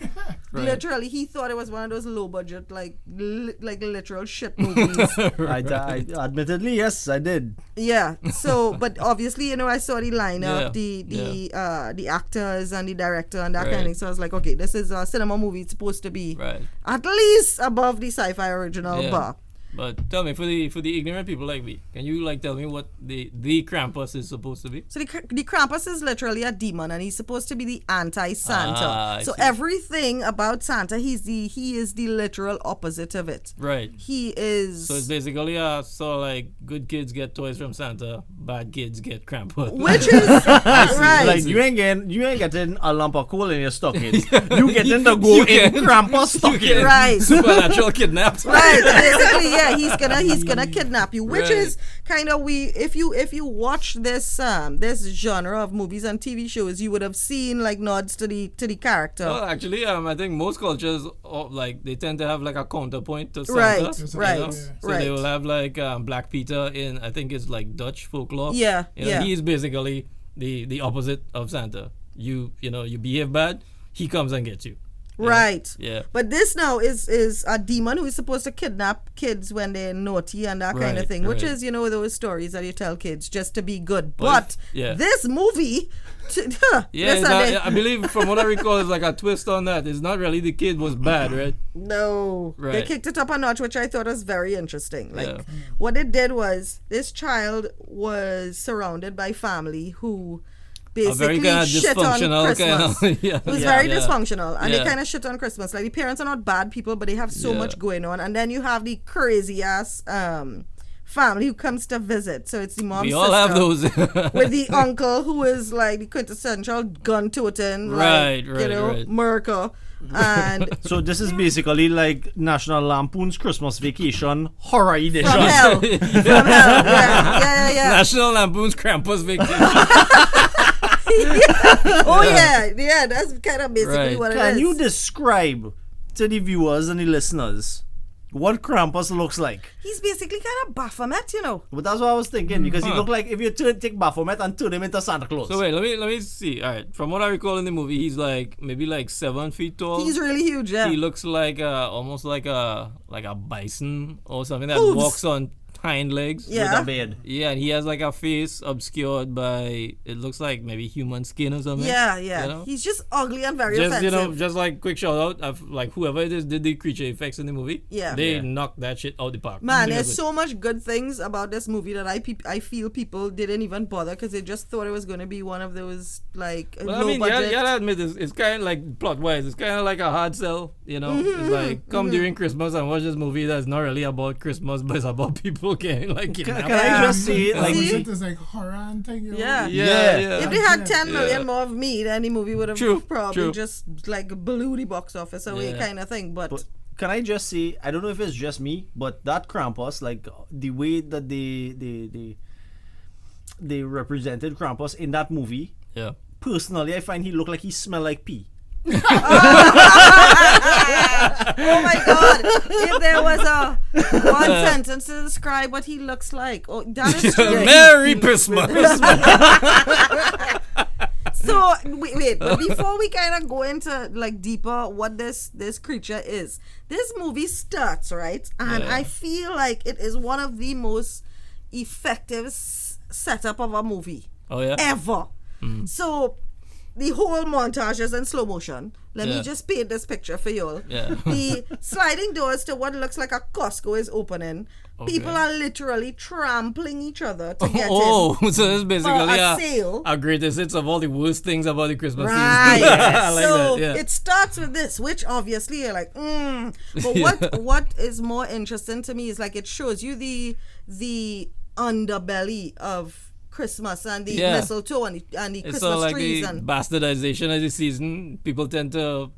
Right.
Literally, he thought it was one of those low budget, like literal shit movies.
I admittedly, yes, I did.
Yeah. So, but obviously, I saw the lineup,
Yeah.
the actors and the director and that kind of
Right.
thing. So I was like, okay, this is a cinema movie. It's supposed to be
Right.
at least above the sci-fi original
Yeah.
bar.
But tell me, for the ignorant people like me, can you tell me what the Krampus is supposed to be?
So the Krampus is literally a demon, and he's supposed to be the anti-Santa.
I
So
see.
everything about Santa, he is the literal opposite of it.
Right.
He is.
So it's basically like good kids get toys from Santa, bad kids get Krampus.
Which is right.
Like you ain't getting a lump of coal in your stocking. You getting to go in Krampus stocking.
Right.
Supernatural kidnaps.
Right, basically, yeah, he's gonna kidnap you, which is kind of if you watch this genre of movies and TV shows, you would have seen like nods to the character.
Well, actually, I think most cultures they tend to have like a counterpoint to Santa.
Right,
you
right,
know?
yeah.
So
right.
they will have like Black Peter in, I think it's like Dutch folklore.
Yeah, yeah.
He's basically the opposite of Santa. You behave bad, he comes and gets you.
Right.
Yeah.
But this now is a demon who is supposed to kidnap kids when they're naughty and that kind of
Right,
thing, which
right.
is, those stories that you tell kids just to be good.
Well,
But
yeah.
this movie,
Yeah,
listen,
I believe from what I recall, it's like a twist on that. It's not really the kid was bad, right?
no, they
Right.
kicked it up a notch, which I thought was very interesting. Like,
Yeah.
what they did was this child was surrounded by family who basically
very kind of
shit on
dysfunctional
Christmas.
kind of. Yeah.
It was
Yeah,
very
yeah.
dysfunctional, and
Yeah.
they kind of shit on Christmas. Like, the parents are not bad people, but they have so
Yeah.
much going on. And then you have the crazy ass family who comes to visit. So it's the mom's
We
sister
all have those.
with the uncle who is like the quintessential gun-toting,
Right,
like,
right.
Merca. And
So this is basically like National Lampoon's Christmas Vacation horror edition.
from hell. From hell. Yeah.
National Lampoon's Krampus Vacation.
Oh, yeah. That's kind of basically
Right.
what it
Can
is.
you describe to the viewers and the listeners what Krampus looks like?
He's basically kind of Baphomet,
But that's what I was thinking, because he looked like if you take Baphomet and turn him into Santa Claus.
So wait, let me see. All right, from what I recall in the movie, he's like maybe like 7 feet tall.
He's really huge, yeah.
He looks like almost like a bison or something that
Hooves.
walks on hind legs.
Yeah.
With a beard.
Yeah, and he has like a face obscured by, it looks like maybe human skin or something.
Yeah.
You know?
He's just ugly and very
Just
offensive.
just like quick shout out of like whoever it is did the creature effects in the movie.
Yeah.
They
Yeah.
knocked that shit out the park.
Man, there's
Seriously.
so much good things about this movie that I feel people didn't even bother because they just thought it was going to be one of those like
Well,
low
I mean,
budget.
you gotta admit, it's kind of like plot wise, it's kind of like a hard sell, you know?
Mm-hmm,
It's like, come during Christmas and watch this movie that's not really about Christmas, but it's about people getting like
Can
kidnapped.
I just say,
Like,
See?
it is like horror and thing.
Yeah.
Yeah.
If they had
Yeah.
10 million
Yeah.
more of me, then the movie would have
True,
probably
true.
just like blew the box office away,
Yeah.
kind of thing. But
can I just say, I don't know if it's just me, but that Krampus, like the way that they represented Krampus in that movie,
Yeah.
personally, I find he looked like he smelled like pee.
oh my god, if there was a one sentence to describe what he looks like, oh, that is true.
Merry Christmas.
So wait, but before we kind of go into like deeper what this creature is, this movie starts right, and
Yeah.
I feel like it is one of the most effective setup of a movie
Oh, yeah?
ever. So the whole montage is in slow motion. Let me
Yeah.
just paint this picture for you all.
Yeah.
The sliding doors to what looks like a Costco is opening. People
Okay.
are literally trampling each other to get
Oh,
in.
so this is basically
a sale.
a greatest hits of all the worst things about the Christmas
Right.
season. I like
So
that, yeah.
it starts with this, which obviously you're like, But what is more interesting to me is like it shows you the underbelly of Christmas and the
Yeah.
mistletoe and the
It's
Christmas
sort of like
trees
the
and
bastardization of the season. People tend to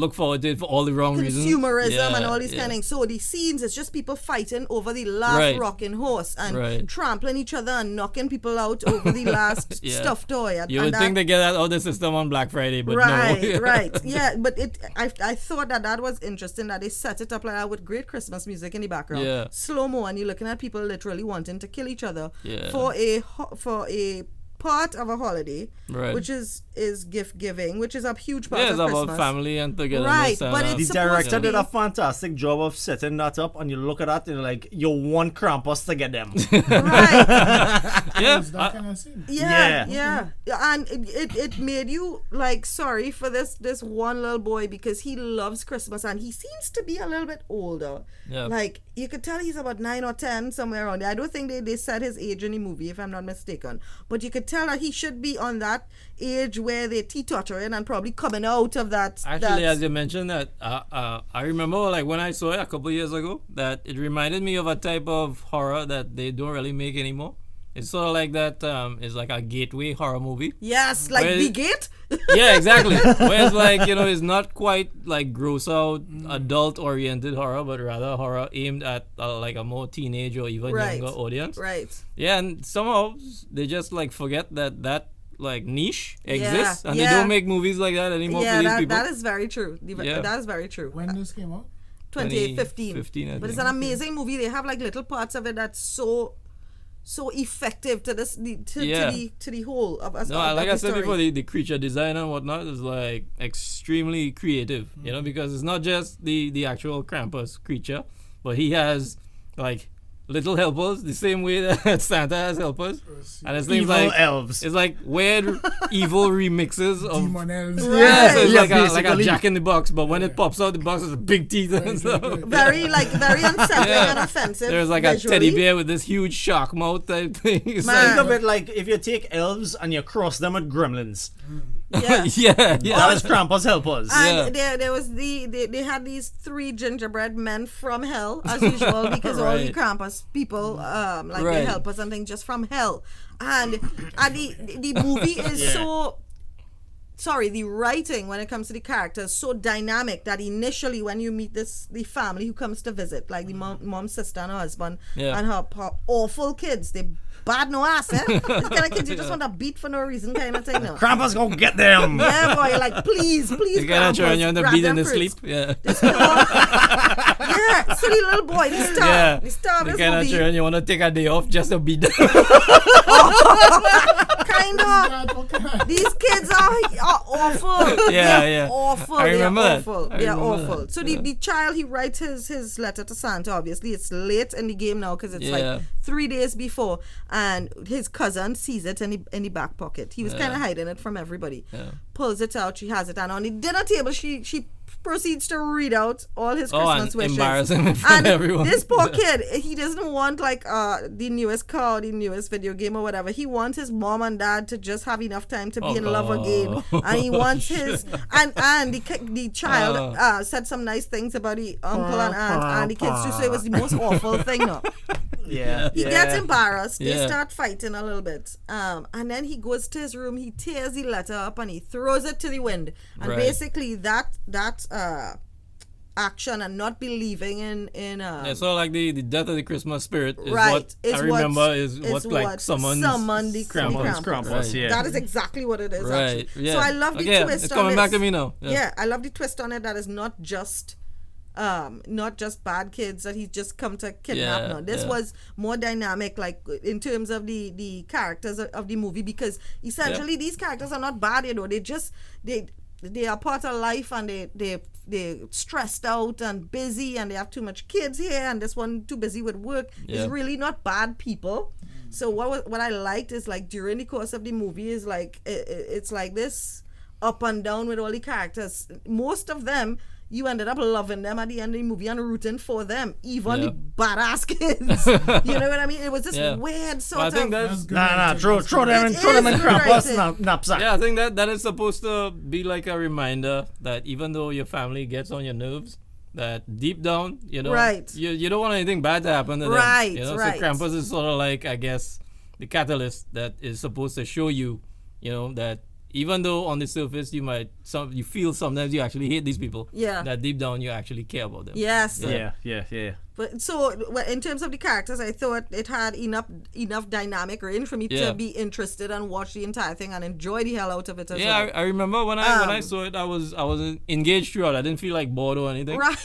look forward to it for all the wrong reasons.
consumerism and all these
yeah.
kind of things. So the scenes, it's just people fighting over the last
Right.
rocking horse and
Right.
trampling each other and knocking people out over the last
Yeah.
stuffed toy.
You would think they get that out of the system on Black Friday, but
right,
no.
right, yeah. But I thought that was interesting that they set it up like that with great Christmas music in the background,
Yeah.
slow mo, and you're looking at people literally wanting to kill each other
Yeah.
for a part of a holiday,
Right.
which is gift giving, which is a huge part
Yeah,
of
it's
Christmas.
about family and togetherness.
Right,
and,
but
The
it's supposed
director
to
did
be-
a fantastic job of setting that up, and you look at that and you're like, you want Krampus to get them.
right.
yeah,
It's that kind of scene.
Yeah. And it made you like sorry for this one little boy because he loves Christmas and he seems to be a little bit older.
Yeah.
Like you could tell he's about 9 or 10 somewhere around there. I don't think they said his age in the movie if I'm not mistaken. But you could tell that he should be on that age where they're teetottering and probably coming out of that.
Actually, as you mentioned that, I remember like when I saw it a couple years ago, that it reminded me of a type of horror that they don't really make anymore. It's sort of like that. It's like a gateway horror movie.
Yes, like
Well,
the gate.
Yeah, exactly. Whereas like it's not quite like gross out adult oriented horror, but rather horror aimed at like a more teenage or even
Right.
younger audience.
Right.
Yeah, and somehow they just like forget that like niche exists, and
yeah.
they don't make movies like that anymore for these people.
that is very true.
Yeah.
That is very true.
When this came out?
2015.
2015, I
But it's
think.
an amazing movie. They have like little parts of it that's so effective to
Yeah.
to the whole of us.
No, like I said before, the creature design and whatnot is like extremely creative, because it's not just the actual Krampus creature, but he has like little helpers the same way that Santa has helpers, and it's things
Evil
like
elves.
it's like weird evil remixes of.
Demon elves.
Yeah, so it's
Yeah,
like a
basically.
Jack in the Box, but when it pops out, the box has big teeth and stuff.
very unsettling
Yeah.
and offensive.
There's like
visually.
a teddy bear with this huge shark mouth type thing. It's
Man.
Think of it like if you take elves and you cross them with gremlins.
Yeah.
like, yeah.
That is Krampus helpers.
And there was they had these 3 gingerbread men from hell as usual because all the
Right.
Krampus people like they
Right.
help us and things just from hell, and the movie is the writing when it comes to the characters so dynamic that initially when you meet the family who comes to visit, like the mom, sister and her husband
Yeah.
and her awful kids, they bad no ass, eh? This kind of kids you just want to beat for no reason kind of thing. No?
Krampus gonna get them.
Yeah, boy, like please,
You kind of
Krampus,
turn you on the
grab
beat
them
in the
fruits.
sleep. Yeah.
Yeah, so the little boy, the star,
Yeah.
the star of
The
this
kind of
movie,
turn you want to take a day off just to beat them.
kind of. These kids are awful.
Yeah,
They're
yeah.
awful.
I remember
They're
that.
awful.
I
They're
remember
awful.
that.
So the child, he writes his letter to Santa. Obviously, it's late in the game now because it's
Yeah.
like 3 days before, and his cousin sees it in the back pocket. He was kind of hiding it from everybody.
Yeah.
Pulls it out. She has it, and on the dinner table, she proceeds to read out all his
Oh,
Christmas
and
wishes.
embarrass him in front
And
of everyone.
this poor kid, he doesn't want like the newest car, or the newest video game or whatever. He wants his mom and dad to just have enough time to be in love again, and he wants his and the child said some nice things about the uncle and aunt and the kids too. So it was the most awful thing. No.
Yeah.
He gets embarrassed. They
Yeah.
start fighting a little bit. And then he goes to his room. He tears the letter up and he throws it to the wind. And
Right.
basically that action and not believing in
Yeah, so like the death of the Christmas spirit is
right
what
is
I remember is
is
what like summons
the
Krampus.
Krampus,
Right.
yeah.
That is exactly what it is.
Right.
Actually.
Yeah.
So I love the
Okay,
twist.
it's
on
coming back
this.
to me now.
Yeah, I love the twist on it. That is not just bad kids that he's just come to kidnap.
Yeah,
No, this
yeah.
was more dynamic, like in terms of the characters of the movie, because essentially these characters are not bad. They are part of life, and they're stressed out and busy, and they have too much kids here, and this one too busy with work.
Yeah.
It's really not bad people. So what I liked is like during the course of the movie is like it's like this up and down with all the characters. Most of them you ended up loving them at the end of the movie and rooting for them, even
Yeah.
the badass kids. You know what I mean? It was this
Yeah.
weird sort
Well, I think
of.
that's
good
Nah,
writing.
throw them in
It
Krampus
is good writing.
knapsack.
Yeah, I think that is supposed to be like a reminder that even though your family gets on your nerves, that deep down,
Right.
you don't want anything bad to happen to them.
Right,
You know?
right.
So Krampus is sort of like, I guess, the catalyst that is supposed to show you, that even though on the surface you feel sometimes you actually hate these people.
Yeah.
That deep down you actually care about them.
Yes.
Yeah.
But so in terms of the characters, I thought it had enough dynamic range for me to be interested and watch the entire thing and enjoy the hell out of it as well.
Yeah, I remember when I saw it, I was engaged throughout. I didn't feel like bored or anything.
Right.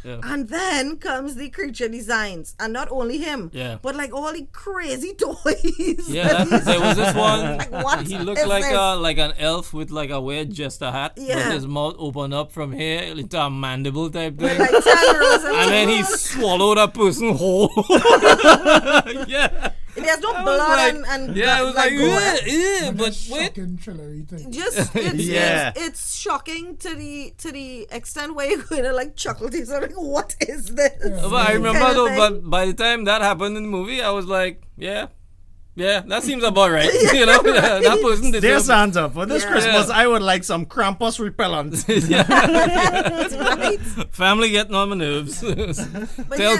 Yeah.
And then comes the creature designs, and not only him, but like all the crazy toys.
Yeah, there was this one.
Like, what
he looked
is
like
this?
an elf with like a weird jester hat.
Yeah.
With his mouth opened up from here into a mandible type
With
thing.
like 10 rows of
And then he
teeth.
swallowed a person whole. Yeah.
There's no
I was
blood
like-
and
Yeah, it was like,
gore.
but wait.
Shocking thrillery thing.
Just
Yeah.
it's shocking to the extent where you're going to like chuckle to yourself like, what is this?
But I remember
Kind of
though,
thing.
but by the time that happened in the movie, I was like, yeah, that seems about right. That person
Dear
deserves.
Santa, for this
Yeah.
Christmas, I would like some Krampus repellent.
That's right.
Family getting on my nerves. Tell
yes.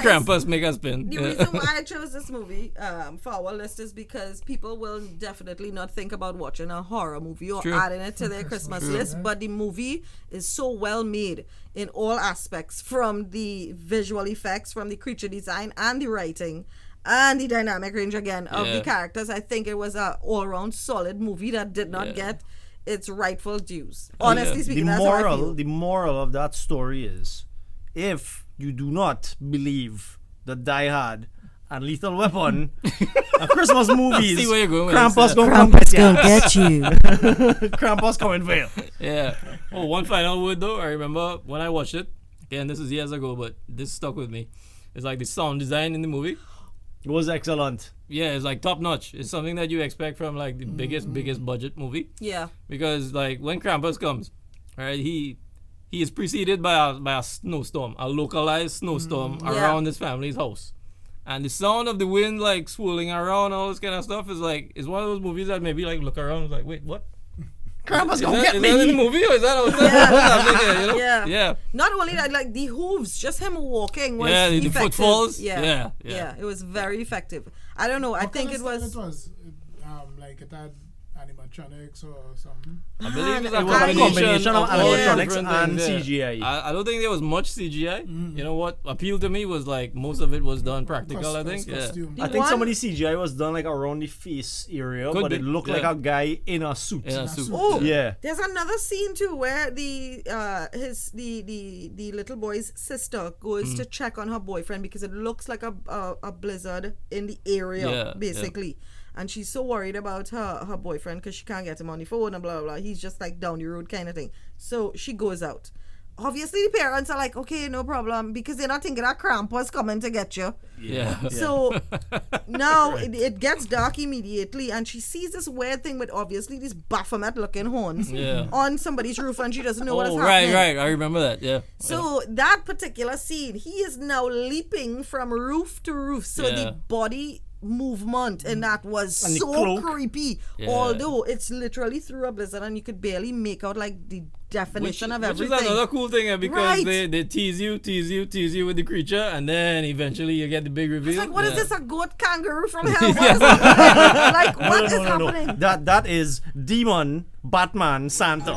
Krampus make us spin.
The
Yeah.
reason why I chose this movie for our list is because people will definitely not think about watching a horror movie or
True.
adding it to their Christmas list, but the movie is so well made in all aspects, from the visual effects, from the creature design and the writing, and the dynamic range again of the
Yeah.
characters. I think it was a all-round solid movie that did not get its rightful dues.
yeah.
Honestly
the
speaking, that's how I feel.
moral of that story is, if you do not believe that Die Hard and Lethal Weapon are Christmas movies,
See where you're going with
Krampus
this,
gonna come get ya.
get you.
Krampus coming for you.
Yeah. Oh, one final word though. I remember when I watched it. Again, this is years ago, but this stuck with me. It's like the sound design in the movie.
It was excellent.
Yeah, it's like top notch. It's something that you expect from like the biggest budget movie.
Yeah.
Because like when Krampus comes, right, he is preceded by a snowstorm, a localized snowstorm around his family's house. And the sound of the wind like swirling around, all this kind of stuff is like, it's one of those movies that maybe like look around and like, wait, what?
Krampus
Is
gonna
that,
get
is that in the
me.
movie or is that what's happening here, you know?
Yeah.
Yeah.
Not only that, like the hooves, just him walking was
Yeah, the
effective.
footfalls.
Yeah.
Yeah.
It was very effective. I don't know. I
What
think
kind
it
of
was.
style it was like it had animatronics or something.
I believe it's
It was a combination of
all
animatronics
different
and
things,
CGI.
I don't think there was much CGI. You know what appealed to me was like most of it was done practical. I think. Yeah.
Costume.
I think
one-
some of the CGI was done like around the face area,
Could
but
be,
it looked
yeah.
like a guy in a suit.
In a suit.
Oh,
Yeah.
There's another scene too where the little boy's sister goes to check on her boyfriend because it looks like a blizzard in the area,
Yeah,
basically. And she's so worried about her boyfriend because she can't get him on the phone and blah, blah, blah. He's just like down the road kind of thing. So she goes out. Obviously, the parents are like, okay, no problem, because they're not thinking that Krampus coming to get you.
Yeah.
So now it gets dark immediately, and she sees this weird thing with obviously these Baphomet looking horns on somebody's roof, and she doesn't know what is happening.
Right. I remember that. Yeah.
So that particular scene, he is now leaping from roof to roof. So
Yeah.
the body movement and that was
And the
so
cloak.
creepy.
Yeah.
Although it's literally through a blizzard and you could barely make out like the definition of
which
everything.
is another cool thing because
Right.
they tease you with the creature, and then eventually you get the big reveal.
It's like, what is
Yeah.
this? A goat kangaroo from hell? What is happening? Like, what is happening?
That is Demon Batman Santa.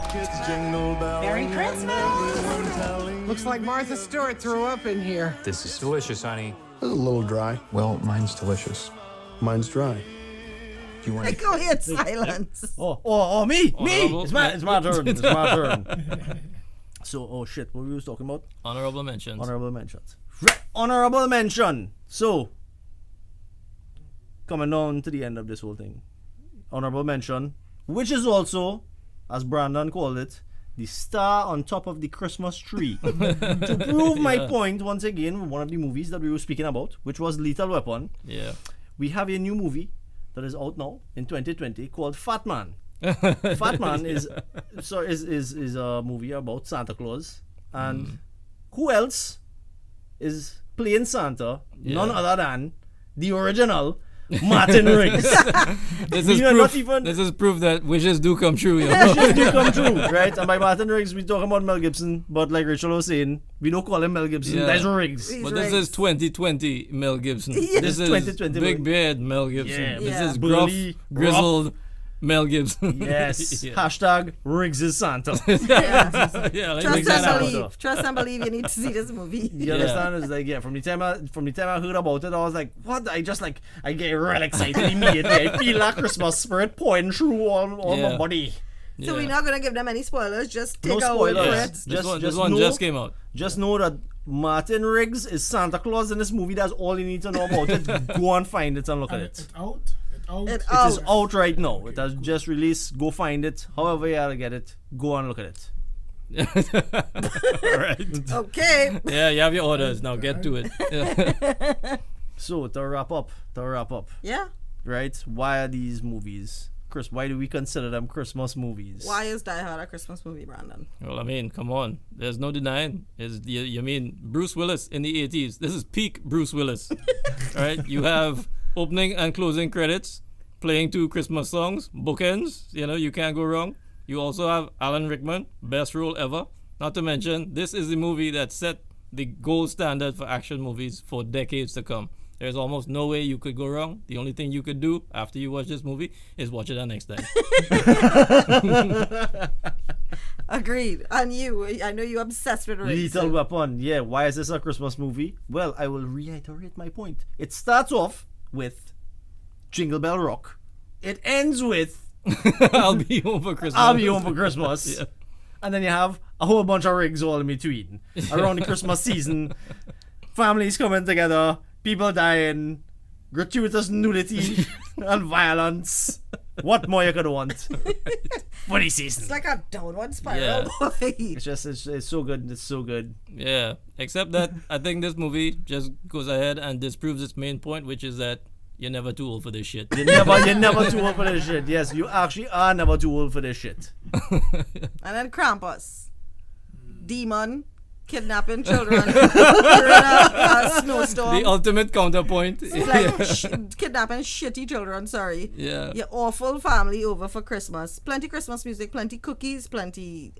Merry Christmas!
Looks like Martha Stewart threw up in here.
This is delicious, honey.
It's a little dry.
Well, mine's delicious.
Mine's dry.
Do you want
Like, go ahead, silence.
Me.
Honorable
It's my turn. It's my turn. So, oh shit, what we was talking about?
Honorable mentions.
Honorable mentions. Honorable mention. So, coming on to the end of this whole thing. Honorable mention, which is also, as Brandon called it, the star on top of the Christmas tree. To prove my point, once again, one of the movies that we were speaking about, which was Lethal Weapon,
Yeah.
we have a new movie that is out now in 2020 called Fat Man. Fat Man is a movie about Santa Claus, and who else is playing Santa?
Yeah.
None other than the original Martin Riggs.
This
We
is
are
proof.
not even-
This is proof that wishes do come true. You know?
Wishes do come true, right? And by Martin Riggs, we talking about Mel Gibson, but like Rachel was saying, we don't call him Mel Gibson.
Yeah.
That's Riggs.
But this is 2020 Mel Gibson.
Yeah.
This is
2020
big beard Mel Gibson.
Yeah.
This
Yeah.
is gruff,
Burly,
grizzled Mel Gibson.
Yes.
yeah.
Hashtag Riggs is Santa.
Yeah.
yeah, like
Trust
mix that
and
up.
believe. Trust and believe. You need to see this movie.
You understand? It's like, yeah, from the time I heard about it, I was like, what? I get real excited immediately. I feel that Christmas spirit pouring through all my body.
So we're not gonna give them any spoilers. Just take
No
our word for
spoilers.
it.
This one just came out.
Just know that Martin Riggs is Santa Claus in this movie. That's all you need to know about it. Go and find it and look at it.
It's out.
It
It is out right now. It has just released. Go find it. However you gotta get it, go and look at it.
Right.
Okay.
Yeah, you have your orders now. Get to it. Yeah.
So to wrap up,
Yeah.
right? Why are these movies? Why do we consider them Christmas movies?
Why is Die Hard a Christmas movie, Brandon?
Well, I mean, come on. There's no denying. You mean Bruce Willis in the 80s. This is peak Bruce Willis. Right? You have opening and closing credits, playing 2 Christmas songs, bookends. You know, you can't go wrong. You also have Alan Rickman, best role ever. Not to mention, this is the movie that set the gold standard for action movies for decades to come. There's almost no way you could go wrong. The only thing you could do after you watch this movie is watch it the next time.
Agreed. And you, I know you're obsessed with Riggs.
Lethal Weapon. Yeah, why is this a Christmas movie? Well, I will reiterate my point. It starts off with Jingle Bell Rock. It ends with
I'll be home for Christmas.
I'll be home for Christmas.
Yeah.
And then you have a whole bunch of rigs all in between. Around the Christmas season, families coming together, people dying, gratuitous nudity and violence. What more you could want for the season?
It's like a downward spiral.
Yeah.
Boy.
It's so good. It's so good.
Yeah, except that I think this movie just goes ahead and disproves its main point, which is that you're never too old for this shit.
You're never too old for this shit. Yes, you actually are never too old for this shit.
And then Krampus. Demon. Kidnapping children. During a snowstorm.
The ultimate counterpoint.
It's like kidnapping shitty children, sorry.
Yeah.
Your awful family over for Christmas. Plenty Christmas music, plenty cookies, plenty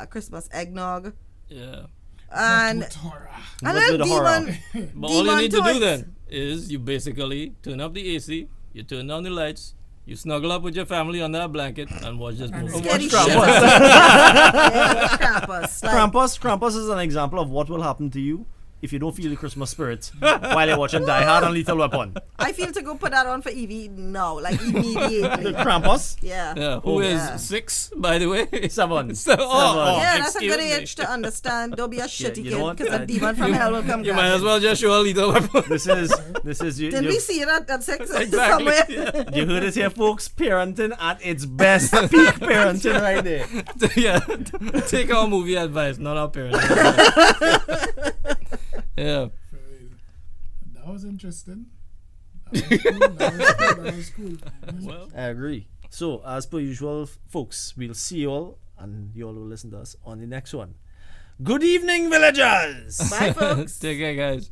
Christmas eggnog.
Yeah.
And
With horror.
and
What's
then
with the horror?
demon.
But all you
demon
need to do
toys.
then is you basically turn up the AC, you turn down the lights, you snuggle up with your family under a blanket and watch this movie.
Scary
Watch
shit.
Krampus.
Yeah, Krampus. Like,
Krampus is an example of what will happen to you if you don't feel the Christmas spirit while you're watching Die Hard and Lethal Weapon.
I feel to go put that on for Evie now, like immediately.
Krampus?
Yeah.
Yeah, who is
Yeah.
6, by the way?
7.
So,
Yeah, that's a
excuse
good
me.
age to understand. Don't be a shitty
you know
kid
what?
because a demon from hell will come
You
grab
might as
you.
well just show a Lethal Weapon.
This is you.
Didn't
You,
we see it at 6
Exactly.
somewhere?
Yeah.
you heard it here, folks. Parenting at its best. Peak parenting right there.
Yeah, take our movie advice, not our parents. Yeah.
That was interesting. That was cool.
Well,
I agree. So, as per usual, folks, we'll see you all, and you all will listen to us on the next one. Good evening, villagers!
Bye, folks.
take care, guys.